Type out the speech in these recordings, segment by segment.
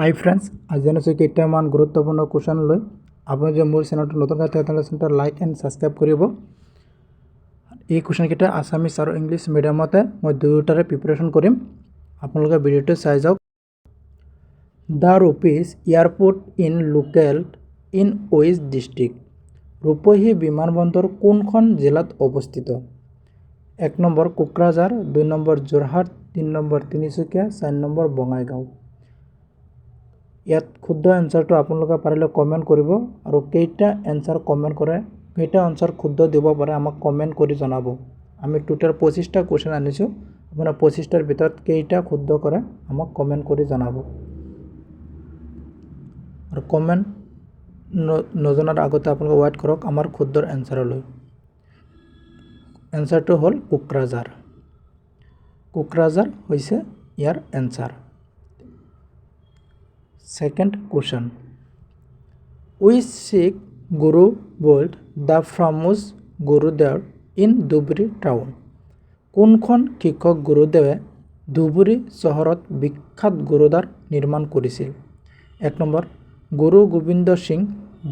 হাই friends, আজ জানিছোঁ কেইটামান গুৰুত্বপূৰ্ণ কুৱেশ্যন লৈ আপুনি যে মোৰ চেনেলটো নতুন চেনেলটো লাইক এণ্ড ছাবস্ক্ৰাইব কৰিব। এই কুৱেশ্যনকেইটা আছামিজ আৰু ইংলিছ মিডিয়ামতে মই দুয়োটাৰে প্ৰিপাৰেশ্যন কৰিম। আপোনালোকে ভিডিঅ'টো চাই যাওক। The Rupsi airport is located in which district. ৰূপহী বিমানবন্দৰ কোনখন জিলাত অৱস্থিত? 1 নম্বৰ কোকৰাঝাৰ, 2 নম্বৰ যোৰহাট, 3 নম্বৰ তিনিচুকীয়া, 4 নম্বৰ বঙাইগাঁও। ইয়াত শুদ্ধ এনসাৰটো আপোনালোকে পাৰিলে কমেন্ট কৰিব আৰু কেইটা এনসাৰ কমেন্ট কৰে, কেইটা এনসাৰ শুদ্ধ দিব পাৰে আমাক কমেন্ট কৰি জনাব। আমি টোটাল 25টা কোৱেশ্যন আনিছো, আপোনাৰ 25টাৰ ভিতৰত কেইটা শুদ্ধ কৰে আমাক কমেন্ট কৰি জনাব। আৰু কমেন্ট নজনাৰ আগতে আপোনালোকে ওয়েট কৰক আমাৰ শুদ্ধৰ এনসাৰলৈ। এনসাৰটো হ'ল কোকৰাঝাৰ। কোকৰাঝাৰ হৈছে ইয়াৰ answer. Second question. Which Sikh Guru built the famous Guruদ্বাৰ in Dhubri town? কোনখন শিক্ষক গুৰুদেৱে ধুবুৰী চহৰত বিখ্যাত গুৰুদ্বাৰ নিৰ্মাণ কৰিছিল? 1 নম্বৰ গুৰু গোবিন্দ সিং,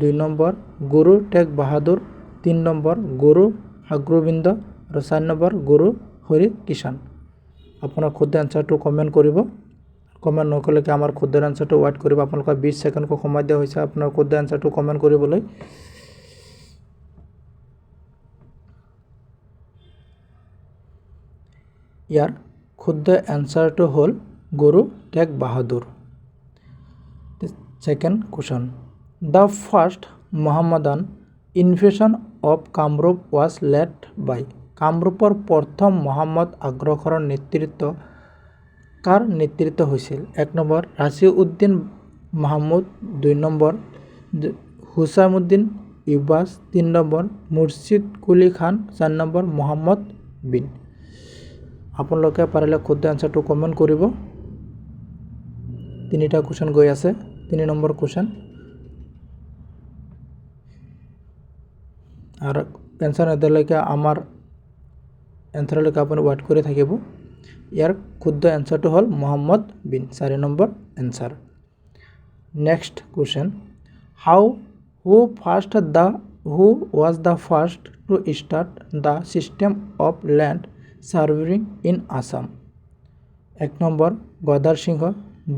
2 নম্বৰ গুৰু টেগ বাহাদুৰ, 3 নম্বৰ গুৰু হাগ্ৰবিন্দ আৰু 4 নম্বৰ গুৰু হৰি কিষাণ। আপোনাৰ শুদ্ধ এনসাৰটো কমেন্ট কৰিব। কমেন্ট নকৰিলে আমাৰ শুদ্ধ এনসাৰটো ওয়েট কৰিব। আপোনালোকে 20 সেকেন্ডক সময় দিয়া হৈছে আপোনাৰ শুদ্ধ এনসাৰটো কমেন্ট কৰিবলৈ। ইয়াৰ শুদ্ধ এনসাৰটো হ'ল গুৰু টেগ বাহাদুৰ। Second question. The first Mohammedan invasion of Kamrup was led by. কামৰূপৰ প্ৰথম মহম্মদ আগ্ৰসৰৰ নেতৃত্ব কাৰ নেতৃত্ব হৈছিল? 1 number Rashiduddin Mahmud, 2 number Husamuddin Iwaz, 3 number Murshid Quli Khan, 4 number Muhammad bin. আপোনালোকে পাৰিলে শুদ্ধ এনসাৰটো কমেন্ট কৰিব। 3টা কুৱেশ্যন গৈ আছে। 3 নম্বৰ কুৱেশ্যন আৰু এনসাৰ নিদিলেকে আমাৰ এনসাৰলৈকে আপুনি ওয়েট কৰি থাকিব। ইয়াৰ শুদ্ধ এনসাৰটো হ'ল Mohammad bin, 4 number answer. Next question. Who was the first to start the system of land surveying in Assam? 1 number Gadadhar Singha,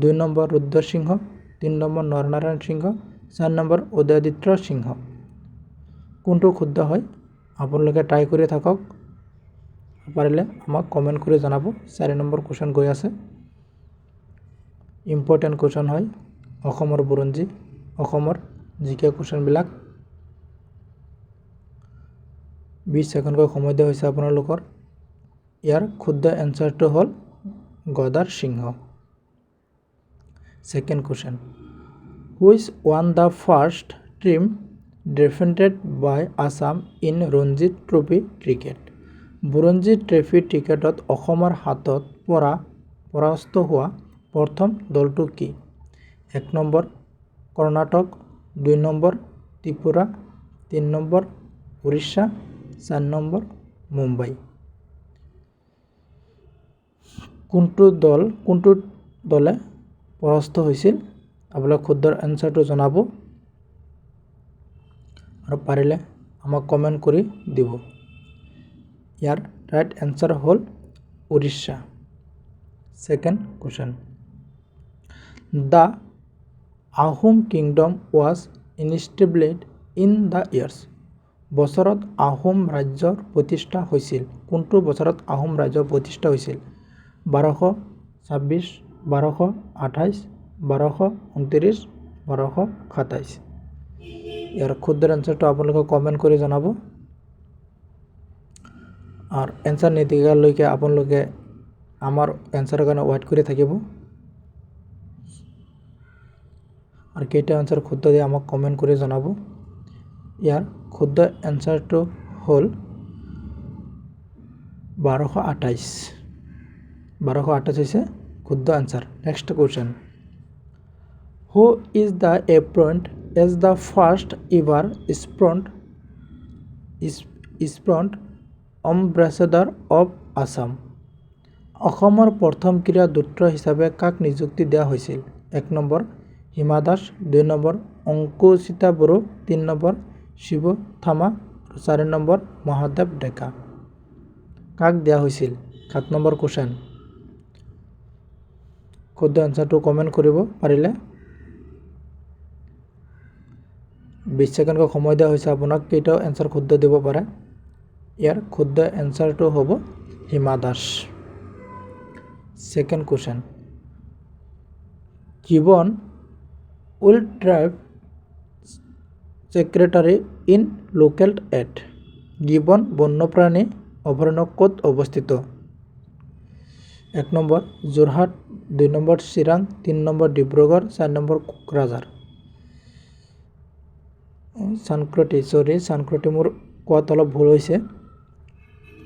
2 number Rudra Singha, 3 number Naranarayan Singha, 4 number Udayaditya Singha. কোনটো শুদ্ধ হয় আপোনালোকে ট্ৰাই কৰি থাকক, পাৰিলে আমাক কমেন্ট কৰি জনাব। 4 নম্বৰ কুৱেশ্যন গৈ আছে। ইম্পৰ্টেণ্ট কুৱেশ্যন হয় অসমৰ বুৰঞ্জী, অসমৰ জিকে কুৱেশ্যনবিলাক। 20 সেকেন্ডকৈ সময় দিয়া হৈছে আপোনালোকৰ। ইয়াৰ শুদ্ধ এনসাৰটো হ'ল গদাধৰ সিংহ। Second question. Which won the first team defeated by Assam in Ranji Trophy cricket? বুৰঞ্জী ট্ৰফি ক্ৰিকেটত অসমৰ হাতত পৰাস্ত হোৱা প্ৰথম দলটো কি? 1 number Karnataka, 2 number Tripura, 3 number Orissa, 4 number Mumbai. কোনটো দলে পৰাস্ত হৈছিল আপোনালোকে শুদ্ধ এনসাৰটো জনাব আৰু পাৰিলে আমাক কমেন্ট কৰি দিব। ইয়াৰ ৰাইট এনসাৰ হ'ল Orissa. Second question. The Ahom kingdom was established in the years. বছৰত আহোম ৰাজ্যৰ প্ৰতিষ্ঠা হৈছিল। কোনটো বছৰত আহোম ৰাজ্যৰ প্ৰতিষ্ঠা হৈছিল? 1226, 1228, 1229, 1227। ইয়াৰ শুদ্ধ এনসাৰটো আপোনালোকে কমেন্ট কৰি জনাব। আৰু এনসাৰ নিদিয়ালৈকে আপোনালোকে আমাৰ এনসাৰৰ কাৰণে ওয়েট কৰি থাকিব। আৰু কেইটা এনসাৰ শুদ্ধ দিয়ে আমাক কমেন্ট কৰি জনাব। ইয়াৰ শুদ্ধ এনসাৰটো হ'ল 1228। 1228 হৈছে শুদ্ধ answer. Next question. Who is the appointed as the first ever sport ambassador of Assam? অসমৰ প্ৰথম ক্ৰীড়া দূত হিচাপে কাক নিযুক্তি দিয়া হৈছিল? 1 number Hima Das, 2 number Ankushita Boro, 3 number Shiva Thapa, 4 number Mahadev ডেকা। কাক দিয়া হৈছিল? 7 নম্বৰ কুৱেশ্যন। শুদ্ধ এনচাৰটো কমেণ্ট কৰিব পাৰিলে। 20 ছেকেণ্ডকৈ সময় দিয়া হৈছে আপোনাক, কেইটাও এনচাৰ শুদ্ধ দিব পাৰে। ইয়াৰ শুদ্ধ এনচাৰটো হ'ব Hima Das. Second question. given will drive secretary in local at given বন্যপ্ৰাণী অভয়াৰণ্য ক'ত অৱস্থিত? 1 number Jorhat, 2 number Chirang, 3 number Dibrugarh, 4 number Kokrajhar. চানক্ৰতি মোৰ কোৱাত অলপ ভুল হৈছে।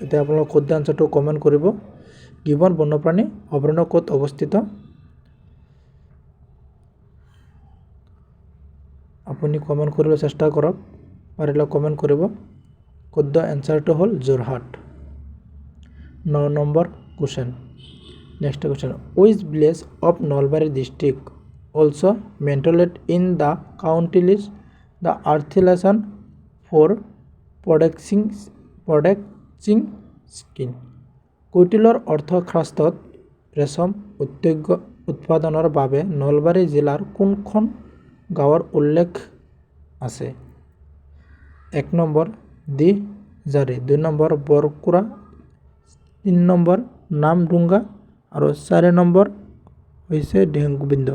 এতিয়া আপোনালোক শুদ্ধ এনচাৰটো কমেণ্ট কৰিব। গিবন বন্যপ্ৰাণী অভয়াৰণ্য ক'ত অৱস্থিত? আপুনি কমেণ্ট কৰিবলৈ চেষ্টা কৰক, পাৰিলে কমেণ্ট কৰিব। শুদ্ধ এনচাৰটো হ'ল Jorhat. 9 number question. Next question. Which village of Nalbari district also mentioned in the county list the earth lesson for producing skin? কৈটিলৰ অৰ্থশাস্ত্ৰত ৰেচম উদ্যোগ উৎপাদনৰ বাবে নলবাৰী জিলাৰ কোনখন গাঁৱৰ উল্লেখ আছে? 1 নম্বৰ দিজাৰি, 2 নম্বৰ বৰকুৰা, 3 নম্বৰ নামডুংগা আৰু 4 নম্বৰ হৈছে ঢেংগোবিন্দ।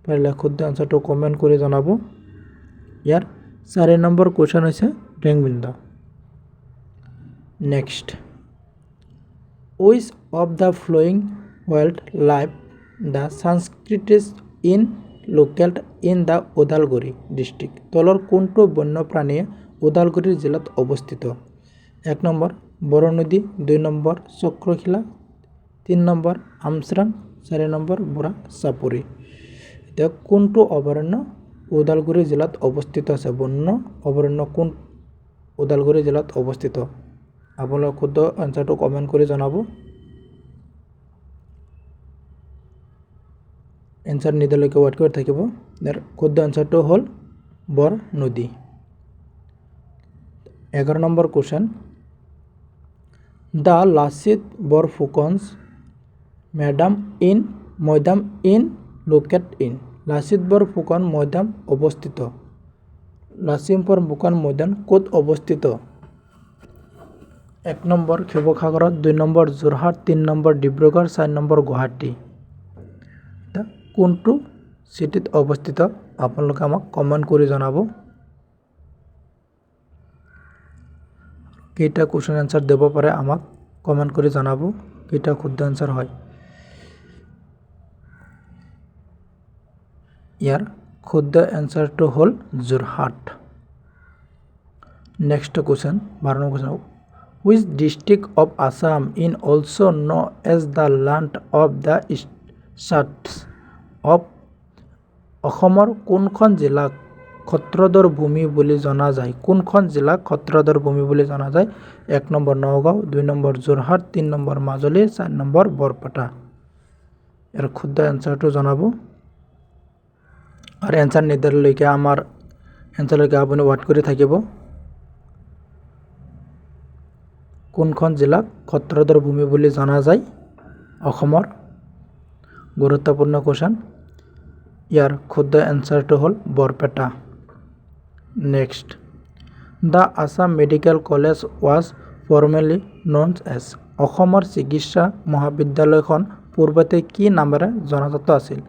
পাৰিলে শুদ্ধ এনচাৰটো কমেণ্ট কৰি জনাব। ইয়াৰ 4 নম্বৰ কুৱেশ্যন হৈছে ঢেংগোবিন্দ। Next. Which of the following wildlife the Sanskrit in located in the Udalguri district? তলৰ কোনটো বন্যপ্ৰাণীয়ে ওদালগুৰি জিলাত অৱস্থিত? 1 number Barnadi, 2 number চক্ৰশিলা, 3 number আমচিৰাং, 4 number বুঢ়া চাপৰি। এতিয়া কোনটো অভয়াৰণ্য ওদালগুৰি জিলাত অৱস্থিত আছে? বন্য অভয়াৰণ্য কোন ওদালগুৰি জিলাত অৱস্থিত? আপোনালোক শুদ্ধ এনচাৰটো কমেণ্ট কৰি জনাব। এনচাৰ নিদিয়ালৈকে ৱেইট কৰি থাকিব। ইয়াৰ শুদ্ধ এনচাৰটো হ'ল Barnadi. 11 number question. The Lachit Borphukan's maidam in located in Lachit Borphukan Maidam অৱস্থিত। লাচিত বৰফুকন মৈদাম ক'ত অৱস্থিত? 1 নম্বৰ শিৱসাগৰত, 2 number Jorhat, 3 number Dibrugarh, 4 number Guwahati. কোনটো চিটিত অৱস্থিত? আপোনালোকে আমাক কমেণ্ট কৰি জনাব। কেইটা কুৱেশ্যন এনচাৰ দিব পাৰে আমাক কমেণ্ট কৰি জনাব, কেইটা শুদ্ধ এনচাৰ হয়। ইয়াৰ শুদ্ধ এনচাৰটো হ'ল Jorhat. Next question, 12 number question. Which district of Assam is also known as the land of the stars of অসমৰ কোনখন জিলাক ক্ষত্ৰদৰ ভূমি বুলি জনা যায়? কোনখন জিলাক ক্ষত্ৰদৰ ভূমি বুলি জনা যায়? 1 number Nagaon, 2 number Jorhat, 3 number Majuli, 4 number Barpeta. ইয়াৰ শুদ্ধ এনচাৰটো জনাব। আৰু এনচাৰ নিদিয়ালৈকে আমাৰ এনচাৰলৈকে আপুনি ৱেইট কৰি থাকিব। কোনখন জিলাক ক্ষত্ৰদৰ ভূমি বুলি জনা যায় অসমৰ? গুৰুত্বপূৰ্ণ কুৱেশ্যন। ইয়াৰ শুদ্ধ এনচাৰটো হ'ল Barpeta. Next. The Assam medical college was formerly known as অসমৰ চিকিৎসা মহাবিদ্যালয়খন পূৰ্বতে কি নামেৰে জনাজাত আছিল?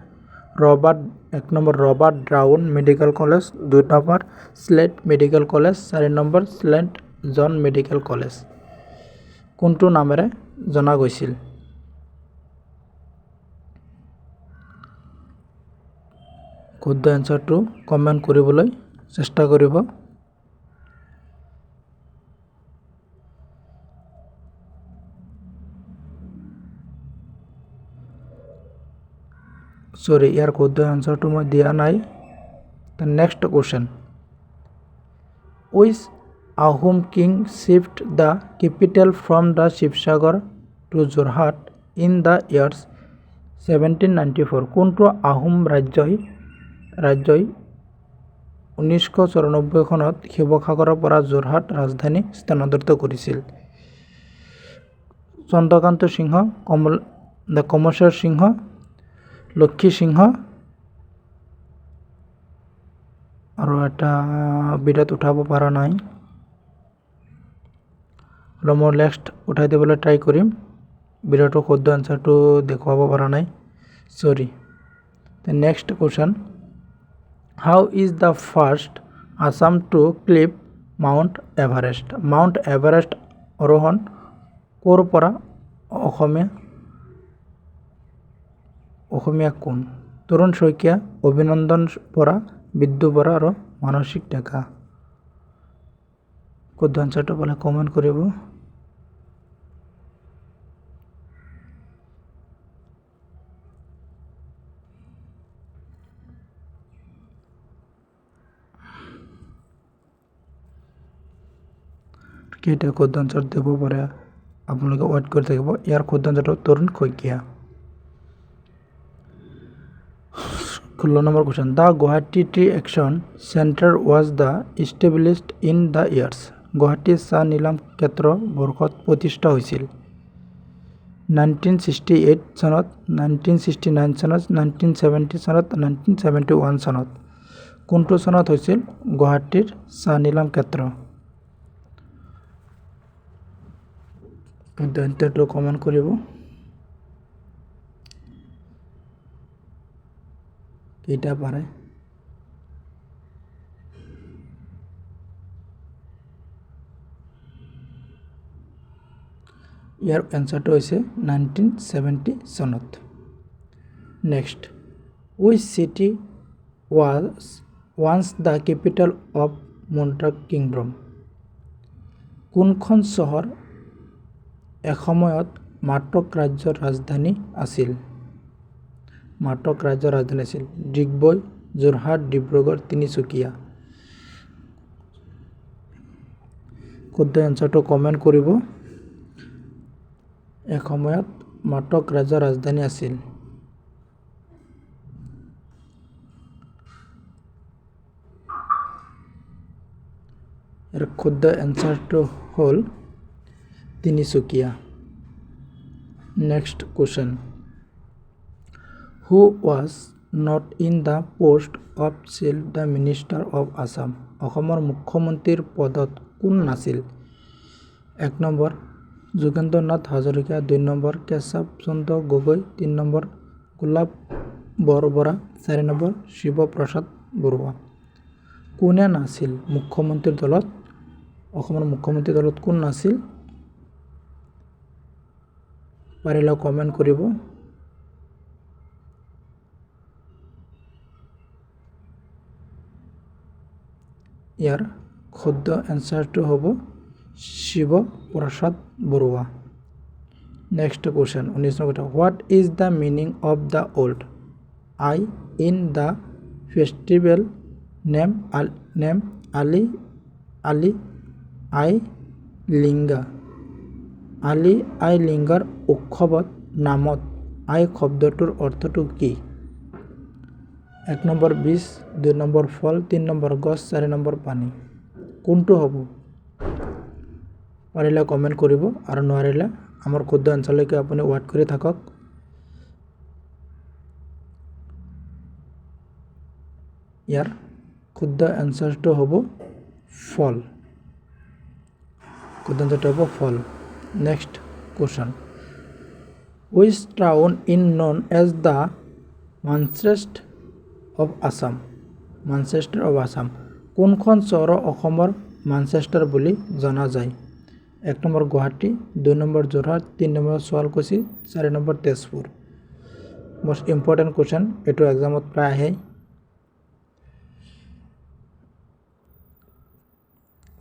1 number Robert Brown medical college, 2 number Slate medical college, 4 number saint John medical college. কোনটো নামেৰে জনা গৈছিল? শুদ্ধ এনচাৰটো কমেণ্ট কৰিবলৈ চেষ্টা কৰিব। ইয়াৰ শুদ্ধ এনচাৰটো মই দিয়া নাই। Next question. Which Ahom king shift the capital from the Shivsagar to Jorhat in the years 1794 কোনটো আহোম ৰাজ্যই 1994 চনত শিৱসাগৰৰ পৰা যোৰহাট ৰাজধানী স্থানান্তৰিত কৰিছিল? চন্দ্ৰকান্ত সিংহ, কমলেশ্বৰ সিংহ, লক্ষী সিংহ আৰু এটা বিৰাট উঠাব পৰা নাই, আৰু মই নেক্সট উঠাই দিবলৈ ট্ৰাই কৰিম। বিৰাটৰ শুদ্ধ এনচাৰটো দেখুৱাব পৰা নাই, sorry. Next question, how is the first Assam to climb Mount Everest? Mount Everest আৰোহণ ক'ৰ পৰা? অসমীয়া কোন? তৰুণ শইকীয়া, অভিনন্দন বৰা, বিদ্যু বৰা আৰু মানসিক ডেকা। শুদ্ধ এনচাৰটো পালে কমেণ্ট কৰিব। কেইটা শুদ্ধ এনচাৰ দিব পাৰে আপোনালোকে ৱেইট কৰি থাকিব। ইয়াৰ শুদ্ধ এনচাৰটো Tarun Saikia. 16 number question, the Guwahati tea auction centre was the established in the years? Guwahati চাহ নিলাম ক্ষেত্ৰ বৰ্ষত প্ৰতিষ্ঠা হৈছিল? 1968 চনত, 1969 চনত, 1970 চনত, 1971 চনত। কোনটো চনত হৈছিল গুৱাহাটীৰ চাহ নিলাম ক্ষেত্ৰ? শুদ্ধ এনচাৰটো কমেণ্ট কৰিব। কেইটা পাৰে? ইয়াৰ এনচাৰটো হৈছে 1970 চনত। Next, wish city was once the capital of Mundra kingdom? কোনখন চহৰ এসময়ত মাটক ৰাজ্যৰ ৰাজধানী আছিল? মাটক ৰাজ্যৰ ৰাজধানী আছিল ডিগবৈ, যোৰহাট, ডিব্ৰুগড়, তিনিচুকীয়া। শুদ্ধ এনচাৰটো কমেণ্ট কৰিব। এসময়ত মাটক ৰাজ্যৰ ৰাজধানী আছিল। ইয়াৰ শুদ্ধ এনচাৰটো হ'ল Tinsukia. Next question, who was not in the post off chief the minister of Assam? অসমৰ মুখ্যমন্ত্ৰীৰ পদত কোন নাছিল? 1 নম্বৰ যোগেন্দ্ৰ নাথ হাজৰিকা, 2 নম্বৰ কেশৱ চন্দ্ৰ গগৈ, 3 নম্বৰ গোলাপ বৰা, 4 নম্বৰ শিৱ প্ৰসাদ বৰুৱা। কোনে নাছিল মুখ্যমন্ত্ৰীৰ দলত? অসমৰ মুখ্যমন্ত্ৰীৰ দলত কোন নাছিল? পাৰিলে কমেণ্ট কৰিব। ইয়াৰ শুদ্ধ এনচাৰটো হ'ব Shiva Prasad Barua. Next question, 19 number, what is the meaning of the old Aye in the festival name Ali Aye Ligang? Ali Aye লিংগাৰ উৎসৱত নামত আই শব্দটোৰ অৰ্থটো কি? 1 নম্বৰ বীজ, 2 নম্বৰ ফল, 3 নম্বৰ গছ, 4 নম্বৰ পানী। কোনটো হ'ব? পাৰিলে কমেণ্ট কৰিব আৰু নোৱাৰিলে আমাৰ শুদ্ধ এনচাৰলৈকে আপুনি ৱেইট কৰি থাকক। ইয়াৰ শুদ্ধ এনচাৰটো হ'ব ফল। শুদ্ধ এনচাৰটো হ'ব ফল। Next question, which town in known as the Manchester of Assam? Manchester of Assam. কোনখন চহৰক অসমৰ মানচেষ্টাৰ বুলি জনা যায়? 1 number Guwahati, 2 number Jorhat, 3 number Sualkuchi, 4 number Tezpur. most important question, এইটো এক্সামত প্ৰায় আহে।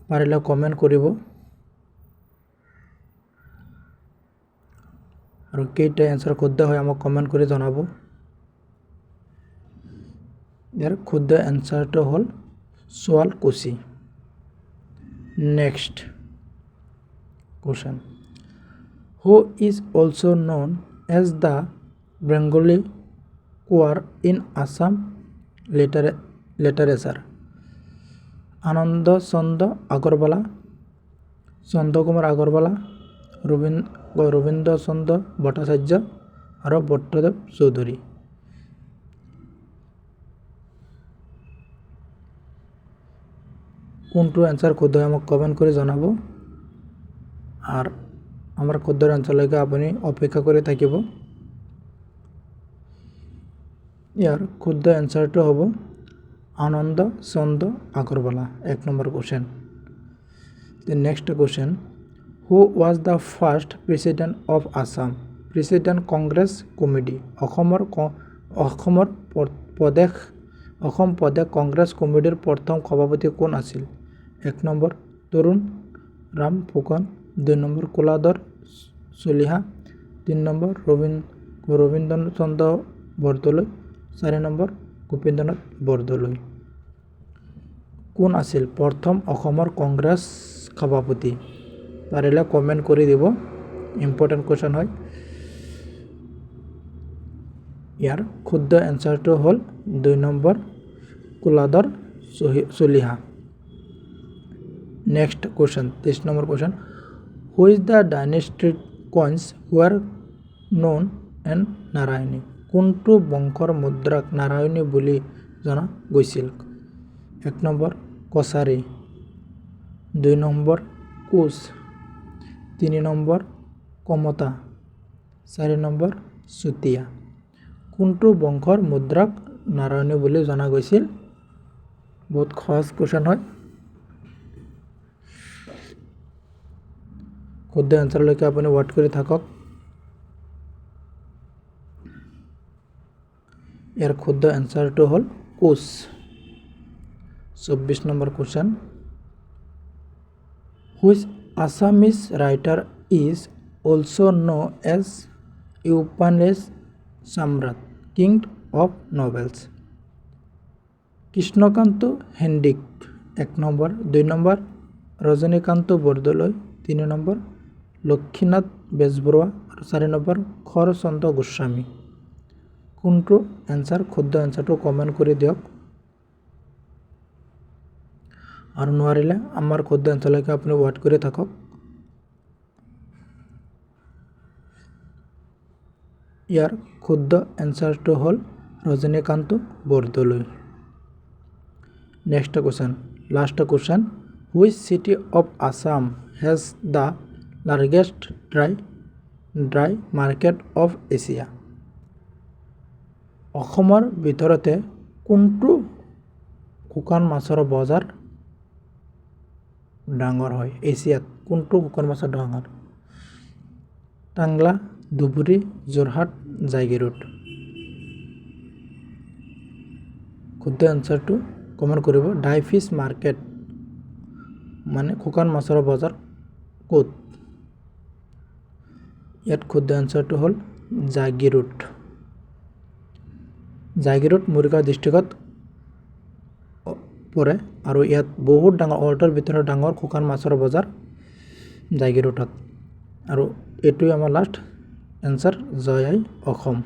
পাৰিলে কমেণ্ট কৰিব আৰু কেইটা এনচাৰ শুদ্ধ হয় আমাক কমেণ্ট কৰি জনাব। ইয়াৰ শুদ্ধ এনচাৰটো হ'ল Sualkuchi. Next question, who is also known as the Bengali choir in Assam literature. Ananda Chanda Agarwala, Chanda Kumar Agarwala, Robindra Chanda Bhattacharya আৰু বট্টদেৱ চৌধুৰী। কোনটো এনসাৰ শুদ্ধ আমাক কমেন্ট কৰে জানাব আৰ আমাৰ শুদ্ধৰ এনসাৰলৈকে আপুনি অপেক্ষা কৰি থাকিব। ইয়াৰ শুদ্ধ এনসাৰটো হ'ব Ananda Chandra Agarwala, 1 number question. The next question, who was the first president of Assam? President Congress Committee, Assam প্ৰদেশ কংগ্ৰেছ কমিটিৰ প্ৰথম সভাপতি কোন আছিল? 1 number Tarun Ram Phukan, 2 number Kuladhar Chaliha, 3 number Rabindra Chandra Bordoloi, 4 number Gopinath Bordoloi. কোন আছিল প্ৰথম অসমৰ কংগ্ৰেছ সভাপতি? পাৰিলে কমেন্ট কৰি দিব, ইম্পৰ্টেণ্ট কোৱেশ্যন হয়। ইয়াৰ শুদ্ধ এনসাৰটো হ'ল 2 number Kuladhar Chaliha. Next question, 23 নম্বৰ question, which the dynastic coins were known and Narayani? কোনটো বংশৰ মুদ্ৰাক নাৰায়ণী বুলি জনা গৈছিল? 1 number Kachari, 2 number Koch, 3 number Kamata, 4 number Chutia. কোনটো বংশৰ মুদ্ৰাক নাৰায়ণী বুলি জনা গৈছিল? বহুত সহজ কোৱেশ্যন হয়। শুদ্ধ এনসাৰলৈকে আপুনি ৱাট কৰি থাকক। ইয়াৰ শুদ্ধ এনসাৰটো হ'ল Koch. 24 number question, which Assamese writer is also known as Upanis Samrat, King of Novels? Krishnakanta Handique, 1 number, 2 number Rajanikanta Bordoloi, 3 number Lakshminath Bezbaroa আৰু 4 নম্বৰ শৰৎচন্দ্ৰ গোস্বামী। কোনটো এনসাৰ শুদ্ধ এনসাৰটো কমেন্ট কৰি দিয়ক আৰু নোৱাৰিলে আমাৰ শুদ্ধ এনসাৰলৈকে আপুনি ৱাট কৰি থাকক। ইয়াৰ শুদ্ধ এনসাৰটো হ'ল Rajanikanta Bordoloi. Next question, last question, which city of Assam has the largest dry market of Asia? অসমৰ ভিতৰতে কোনটো শুকান মাছৰ বজাৰ ডাঙৰ হয়? এছিয়াত কোনটো শুকান মাছৰ ডাঙৰ? টাংলা, ধুবুৰী, যোৰহাট, জাগিৰোড। শুদ্ধ এনসাৰটো কমেন্ট কৰিব। ড্ৰাই ফিছ মাৰ্কেট মানে শুকান মাছৰ বজাৰ ক'ত? ইয়াত শুদ্ধ এনসাৰটো হ'ল জাগিৰোড। জাগিৰোড মৰিগাঁও ডিষ্ট্ৰিক্টত পৰে আৰু ইয়াত বহুত ডাঙৰ, ৱৰ্ল্ডৰ ভিতৰত ডাঙৰ শুকান মাছৰ বজাৰ জাগিৰোডত। আৰু এইটোৱে আমাৰ লাষ্ট এনসাৰ। জয় আই অসম।